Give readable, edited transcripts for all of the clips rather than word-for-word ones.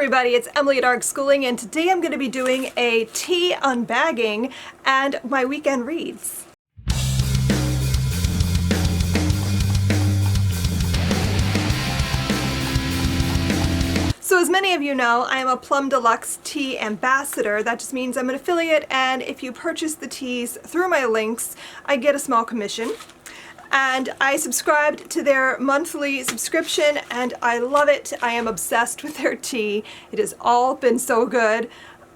everybody, it's Emily at ARG Schooling, and today I'm going to be doing a tea unbagging and my weekend reads. So as many of you know, I am a Plum Deluxe tea ambassador. That just means I'm an affiliate, and if you purchase the teas through my links, I get a small commission. And I subscribed to their monthly subscription and I love it. I am obsessed with their tea. It has all been so good.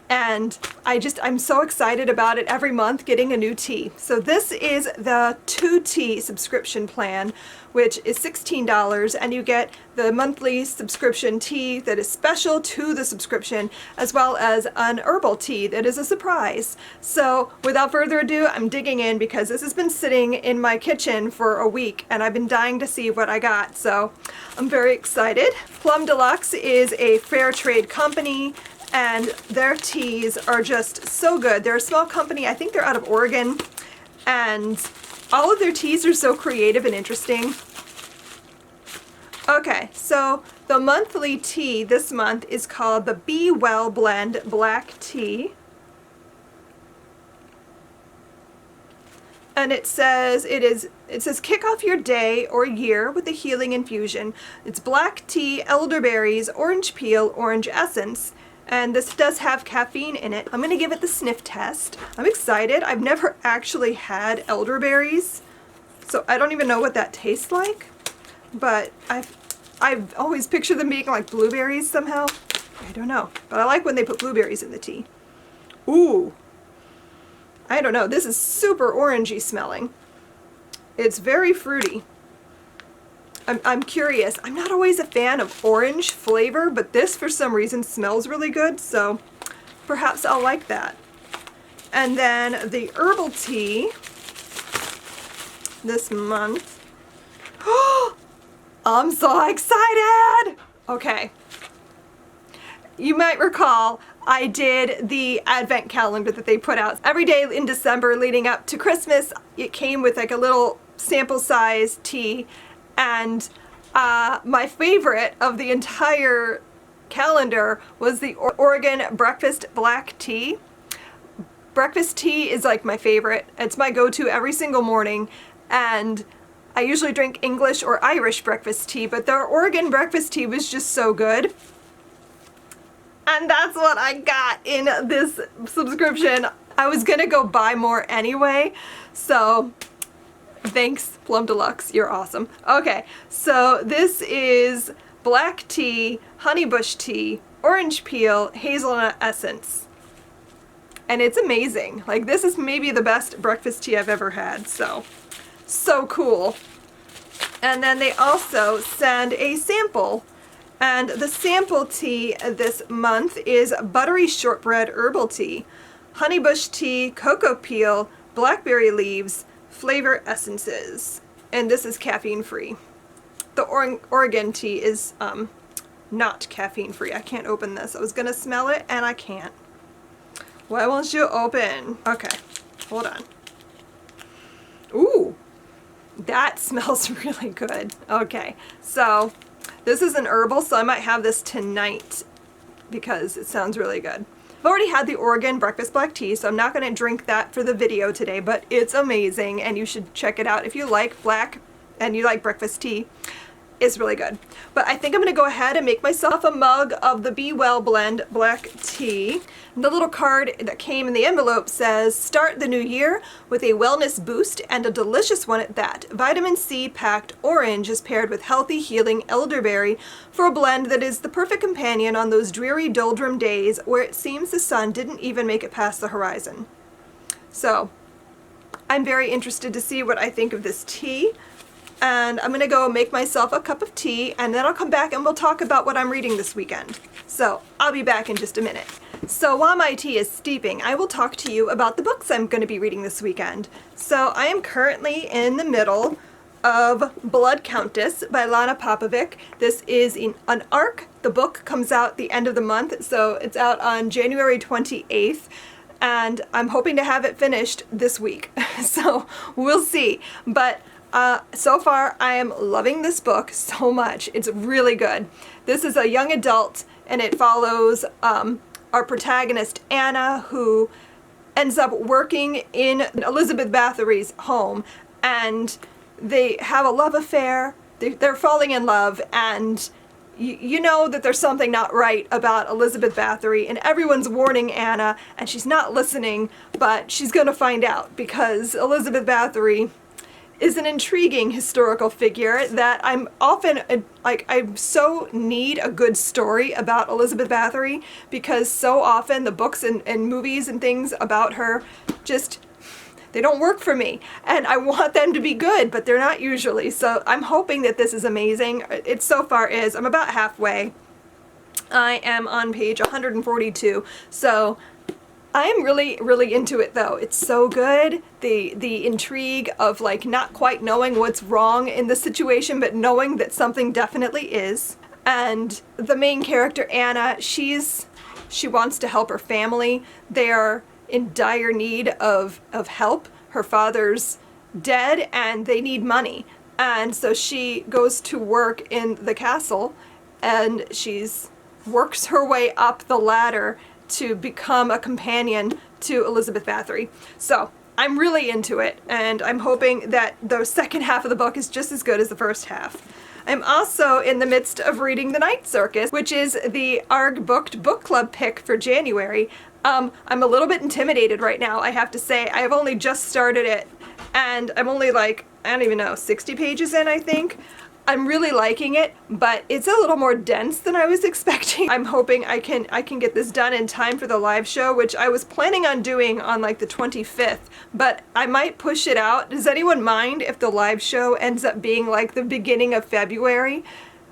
And I'm so excited about it every month getting a new tea. So this is the 2-tea subscription plan, which is $16, and you get the monthly subscription tea that is special to the subscription, as well as an herbal tea that is a surprise. So without further ado, I'm digging in because this has been sitting in my kitchen for a week and I've been dying to see what I got. So I'm very excited. Plum Deluxe is a fair trade company, and their teas are just so good. They're a small company. I think they're out of Oregon, and all of their teas are so creative and interesting. Okay, so the monthly tea this month is called the Be Well Blend Black Tea. And it says kick off your day or year with a healing infusion. It's black tea, elderberries, orange peel, orange essence. And this does have caffeine in it. I'm going to give it the sniff test. I'm excited. I've never actually had elderberries, so I don't even know what that tastes like. But I've always pictured them being like blueberries somehow. I don't know. But I like when they put blueberries in the tea. Ooh. I don't know. This is super orangey smelling. It's very fruity. I'm curious. I'm not always a fan of orange flavor, but this for some reason smells really good, so perhaps I'll like that. And then the herbal tea this month. Oh, I'm so excited! Okay. You might recall I did the advent calendar that they put out. Every day in December leading up to Christmas, it came with like a little sample size tea. And my favorite of the entire calendar was the Oregon Breakfast Black Tea. Breakfast tea is like my favorite. It's my go-to every single morning, and I usually drink English or Irish breakfast tea, but their Oregon breakfast tea was just so good. And that's what I got in this subscription. I was gonna go buy more anyway, so thanks, Plum Deluxe, you're awesome. Okay, so this is black tea, honeybush tea, orange peel, hazelnut essence. And it's amazing. Like, this is maybe the best breakfast tea I've ever had, so cool. And then they also send a sample. And the sample tea this month is buttery shortbread herbal tea, honeybush tea, cocoa peel, blackberry leaves, flavor essences, and this is caffeine free. The Oregon tea is not caffeine free. I can't open this. I was gonna smell it and I can't. Why won't you open? Okay, hold on. Ooh, that smells really good. Okay, so this is an herbal, so I might have this tonight because it sounds really good. I've already had the Oregon Breakfast Black Tea, so I'm not going to drink that for the video today, but it's amazing and you should check it out if you like black and you like breakfast tea. It's really good. But I think I'm going to go ahead and make myself a mug of the Be Well Blend Black Tea. And the little card that came in the envelope says, start the new year with a wellness boost and a delicious one at that. Vitamin C packed orange is paired with healthy healing elderberry for a blend that is the perfect companion on those dreary doldrum days where it seems the sun didn't even make it past the horizon. So I'm very interested to see what I think of this tea. And I'm gonna go make myself a cup of tea, and then I'll come back and we'll talk about what I'm reading this weekend. So I'll be back in just a minute. So while my tea is steeping, I will talk to you about the books I'm going to be reading this weekend. So I am currently in the middle of Blood Countess by Lana Popovic. This is an arc. The book comes out the end of the month, so it's out on January 28th. And I'm hoping to have it finished this week. So we'll see. But so far, I am loving this book so much. It's really good. This is a young adult and it follows our protagonist Anna, who ends up working in Elizabeth Bathory's home, and they have a love affair. They're falling in love, and you know that there's something not right about Elizabeth Bathory, and everyone's warning Anna, and she's not listening, but she's gonna find out, because Elizabeth Bathory is an intriguing historical figure that I'm often, like, I so need a good story about Elizabeth Bathory, because so often the books and movies and things about her just, they don't work for me, and I want them to be good, but they're not usually. So I'm hoping that this is amazing. It so far is. I'm about halfway. I am on page 142, so I am really, really into it though. It's so good. The intrigue of like not quite knowing what's wrong in the situation, but knowing that something definitely is. And the main character, Anna, she wants to help her family. They are in dire need of help. Her father's dead and they need money. And so she goes to work in the castle, and works her way up the ladder to become a companion to Elizabeth Bathory. So I'm really into it, and I'm hoping that the second half of the book is just as good as the first half. I'm also in the midst of reading The Night Circus, which is the ARG Booked book club pick for January. I'm a little bit intimidated right now, I have to say. I have only just started it, and I'm only like, I don't even know, 60 pages in, I think. I'm really liking it, but it's a little more dense than I was expecting. I'm hoping I can get this done in time for the live show, which I was planning on doing on like the 25th, but I might push it out. Does anyone mind if the live show ends up being like the beginning of February?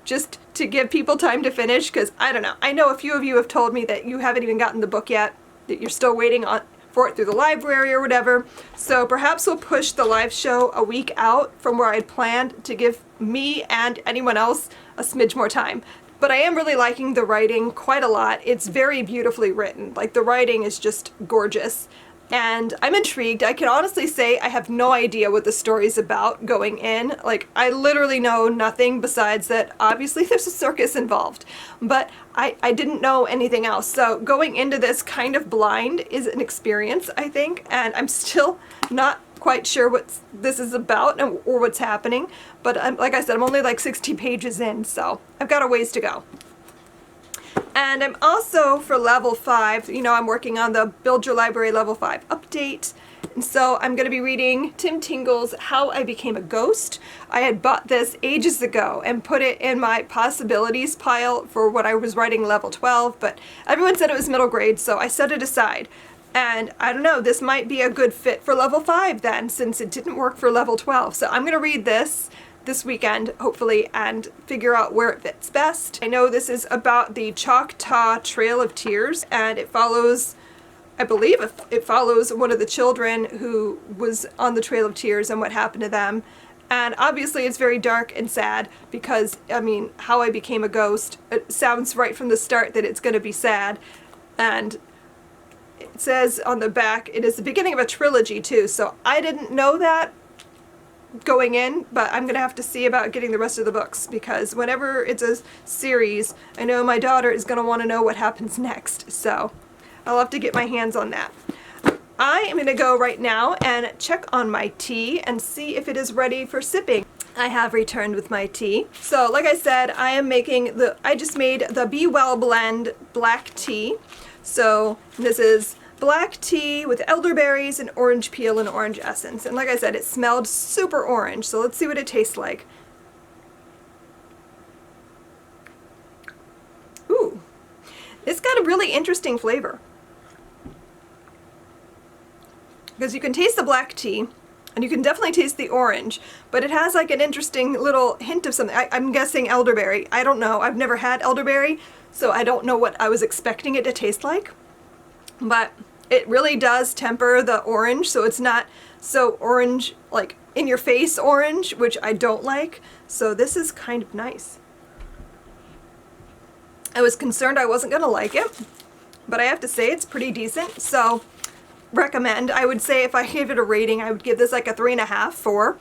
Just to give people time to finish, because I don't know. I know a few of you have told me that you haven't even gotten the book yet, that you're still waiting for it through the library or whatever. So perhaps we'll push the live show a week out from where I'd planned, to give me and anyone else a smidge more time. But I am really liking the writing quite a lot. It's very beautifully written. Like, the writing is just gorgeous. And I'm intrigued. I can honestly say I have no idea what the story's about going in. Like, I literally know nothing besides that obviously there's a circus involved. But I didn't know anything else. So going into this kind of blind is an experience, I think. And I'm still not quite sure what this is about or what's happening. But like I said, I'm only like 60 pages in, so I've got a ways to go. And I'm also, for level 5, you know, I'm working on the Build Your Library level 5 update. And so I'm going to be reading Tim Tingle's How I Became a Ghost. I had bought this ages ago and put it in my possibilities pile for what I was writing level 12, but everyone said it was middle grade, so I set it aside. And I don't know, this might be a good fit for level 5 then, since it didn't work for level 12. So I'm going to read this weekend, hopefully, and figure out where it fits best. I know this is about the Choctaw Trail of Tears, and it follows, I believe it follows one of the children who was on the Trail of Tears and what happened to them. And obviously it's very dark and sad, because, I mean, How I Became a Ghost, it sounds right from the start that it's going to be sad. And it says on the back, it is the beginning of a trilogy too, so I didn't know that going in, but I'm gonna have to see about getting the rest of the books, because whenever it's a series, I know my daughter is gonna want to know what happens next, so I'll have to get my hands on that. I am gonna go right now and check on my tea and see if it is ready for sipping. I have returned with my tea. So like I said, I just made the Be Well blend black tea. So this is black tea with elderberries and orange peel and orange essence. And like I said, it smelled super orange, so let's see what it tastes like. Ooh, it's got a really interesting flavor. Because you can taste the black tea, and you can definitely taste the orange, but it has like an interesting little hint of something. I'm guessing elderberry. I don't know. I've never had elderberry, so I don't know what I was expecting it to taste like. But it really does temper the orange, so it's not so orange, like in your face orange, which I don't like. So this is kind of nice. I was concerned I wasn't gonna like it, but I have to say it's pretty decent, so recommend. I would say if I gave it a rating, I would give this like a 3.5, 4.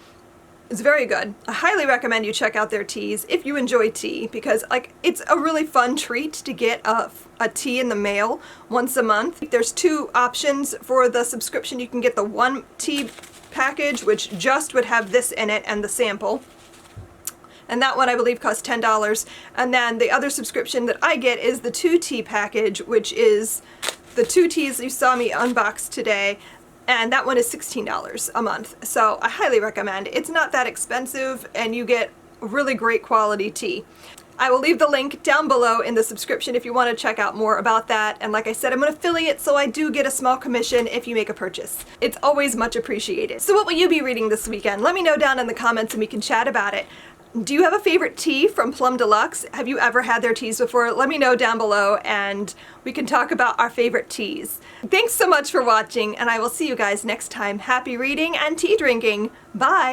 It's very good. I highly recommend you check out their teas if you enjoy tea, because like it's a really fun treat to get a tea in the mail once a month. There's two options for the subscription. You can get the one tea package, which just would have this in it and the sample. And that one I believe costs $10. And then the other subscription that I get is the 2 tea package, which is the 2 teas you saw me unbox today. And that one is $16 a month. So I highly recommend. It's not that expensive and you get really great quality tea. I will leave the link down below in the subscription if you want to check out more about that. And like I said, I'm an affiliate, so I do get a small commission if you make a purchase. It's always much appreciated. So what will you be reading this weekend? Let me know down in the comments and we can chat about it. Do you have a favorite tea from Plum Deluxe? Have you ever had their teas before? Let me know down below and we can talk about our favorite teas. Thanks so much for watching, and I will see you guys next time. Happy reading and tea drinking. Bye!